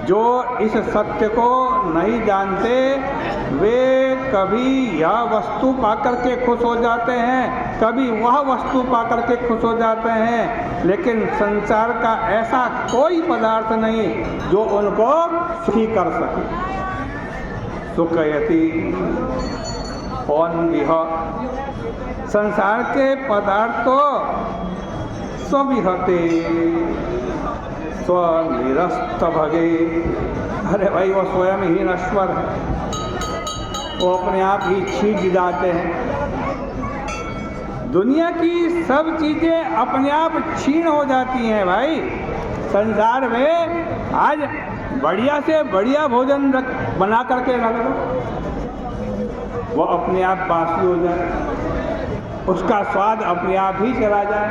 जो इस सत्य को नहीं जानते वे कभी यह वस्तु पाकर के खुश हो जाते हैं, कभी वह वस्तु पाकर के खुश हो जाते हैं, लेकिन संसार का ऐसा कोई पदार्थ नहीं जो उनको सुखी कर सके। सुखयति कौन विह, संसार के पदार्थ तो स्वविहते स्वनिरस्त भगे। अरे भाई वो स्वयं ही नश्वर है, वो अपने आप ही छीन जाते हैं। दुनिया की सब चीज़ें अपने आप छीन हो जाती हैं भाई। संसार में आज बढ़िया से बढ़िया भोजन बना करके रख दो, वो अपने आप बासी हो जाए, उसका स्वाद अपने आप ही चला जाए।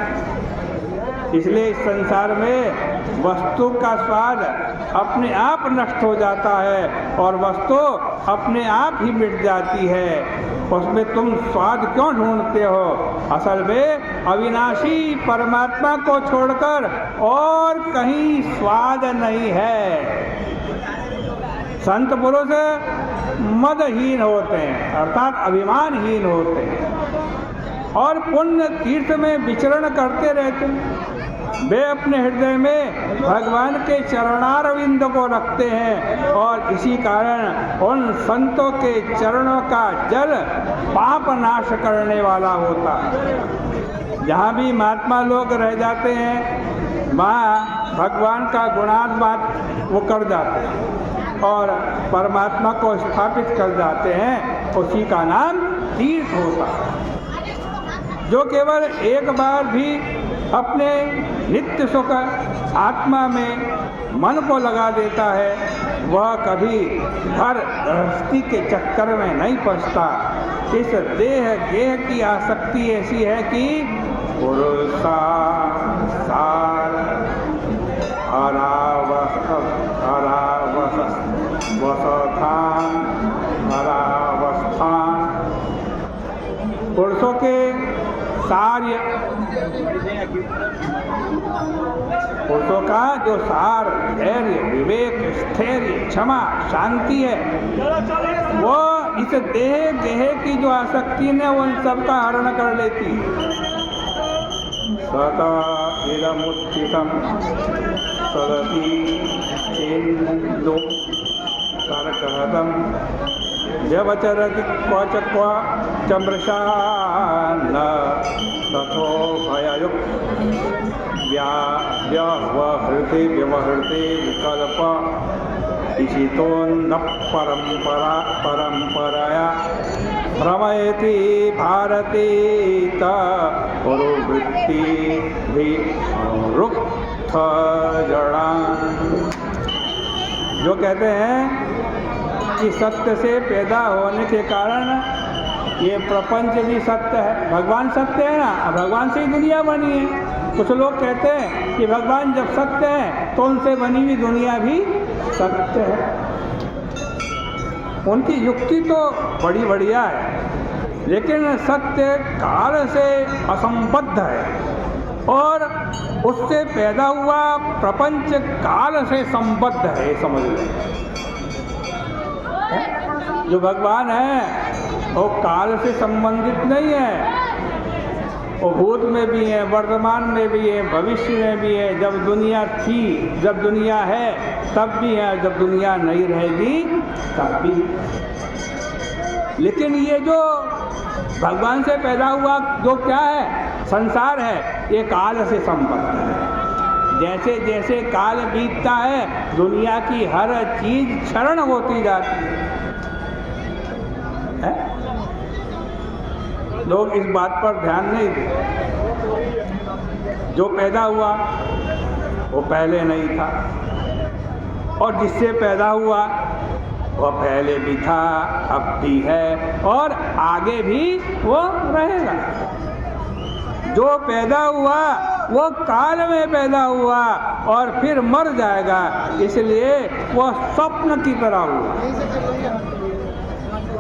इसलिए इस संसार में वस्तु का स्वाद अपने आप नष्ट हो जाता है और वस्तु अपने आप ही मिट जाती है। उसमें तुम स्वाद क्यों ढूंढते हो? असल में अविनाशी परमात्मा को छोड़कर और कहीं स्वाद नहीं है। संत पुरुष मदहीन होते हैं, अर्थात अभिमानहीन होते हैं और पुण्य तीर्थ में विचरण करते रहते हैं। वे अपने हृदय में भगवान के चरणारविंद को रखते हैं और इसी कारण उन संतों के चरणों का जल पाप नाश करने वाला होता है। जहाँ भी महात्मा लोग रह जाते हैं वहाँ भगवान का गुणात्मक वो कर जाते हैं और परमात्मा को स्थापित कर जाते हैं, उसी का नाम तीर्थ होता है। जो केवल एक बार भी अपने नित्य सुख आत्मा में मन को लगा देता है, वह कभी घर गृहस्थी के चक्कर में नहीं फंसता। इस देह गेह की आसक्ति ऐसी है कि पुरुषा सार हरावस्थान, पुरुषों के सार्य, पुरुषों का जो सार, धैर्य, विवेक, स्थैर्य, क्षमा, शांति है, वो इस देह गेह की जो आसक्ति है वो इन सबका हरण कर लेती है। सदा इदमुत्थितं सदति चेन्दो कर्कहतं व्यवचरति क्वच क्वचमृषा न तथो भययुक् व्यवहृते विकल्प इशितोन्न परंपराया भ्रमयति भारती तरुवृत्ति रुक्थ जड़ा। जो कहते हैं कि सत्य से पैदा होने के कारण ये प्रपंच भी सत्य है, भगवान सत्य है ना, भगवान से ही दुनिया बनी है। कुछ लोग कहते हैं कि भगवान जब सत्य है तो उनसे बनी हुई दुनिया भी सत्य है। उनकी युक्ति तो बड़ी बढ़िया है, लेकिन सत्य काल से असंबद्ध है और उससे पैदा हुआ प्रपंच काल से संबद्ध है, समझ लो। जो भगवान है वो काल से संबंधित नहीं है, वो भूत में भी है, वर्तमान में भी है, भविष्य में भी है। जब दुनिया थी, जब दुनिया है तब भी है, जब दुनिया नहीं रहेगी तब भी। लेकिन ये जो भगवान से पैदा हुआ जो क्या है, संसार है, ये काल से संबद्ध है। जैसे जैसे काल बीतता है दुनिया की हर चीज क्षरण होती जाती है। लोग इस बात पर ध्यान नहीं देते। जो पैदा हुआ वो पहले नहीं था और जिससे पैदा हुआ वह पहले भी था, अब भी है और आगे भी वो रहेगा। जो पैदा हुआ वो काल में पैदा हुआ और फिर मर जाएगा, इसलिए वह स्वप्न की तरह हुआ।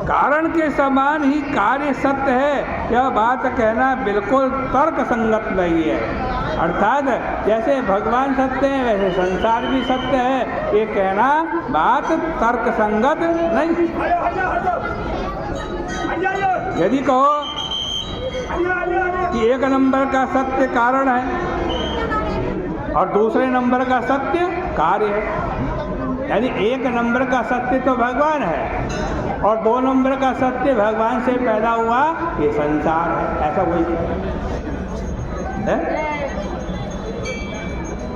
कारण के समान ही कार्य सत्य है, यह बात कहना बिल्कुल तर्क संगत नहीं है। अर्थात जैसे भगवान सत्य है वैसे संसार भी सत्य है, ये कहना बात तर्क संगत नहीं। यदि कहो कि एक नंबर का सत्य कारण है और दूसरे नंबर का सत्य कार्य है, यानी एक नंबर का सत्य तो भगवान है और 2 नंबर का सत्य भगवान से पैदा हुआ ये संसार है, ऐसा वही है?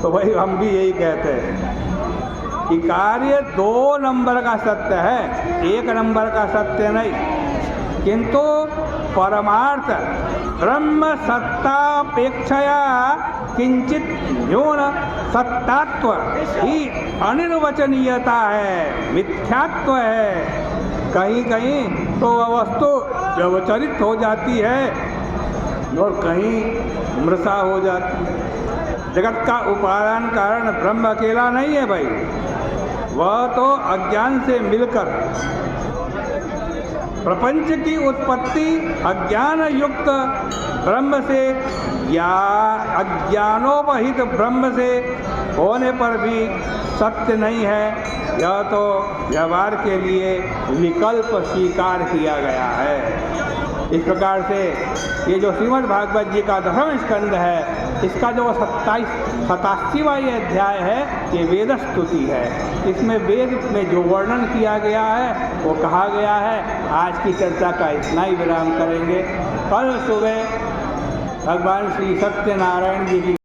तो वही हम भी यही कहते हैं कि कार्य 2 नंबर का सत्य है, 1 नंबर का सत्य नहीं, किंतु परमार्थ ब्रह्म सत्तापेक्षया किंचित न्यून सत्तात्व ही अनिर्वचनीयता है, मिथ्यात्व है। कहीं कहीं तो वस्तु व्यवचरित हो जाती है और कहीं मृषा हो जाती है। जगत का उपादान कारण ब्रह्म अकेला नहीं है भाई, वह तो अज्ञान से मिलकर प्रपंच की उत्पत्ति अज्ञान युक्त ब्रह्म से या अज्ञानोपहित ब्रह्म से होने पर भी सत्य नहीं है, यह तो व्यवहार के लिए विकल्प स्वीकार किया गया है। इस प्रकार से ये जो श्रीमद् भागवत जी का 10वां स्कंद है, इसका जो 87वां ये अध्याय है, ये वेद स्तुति है। इसमें वेद में जो वर्णन किया गया है वो कहा गया है। आज की चर्चा का इतना ही विराम करेंगे। कल सुबह भगवान श्री सत्यनारायण जी की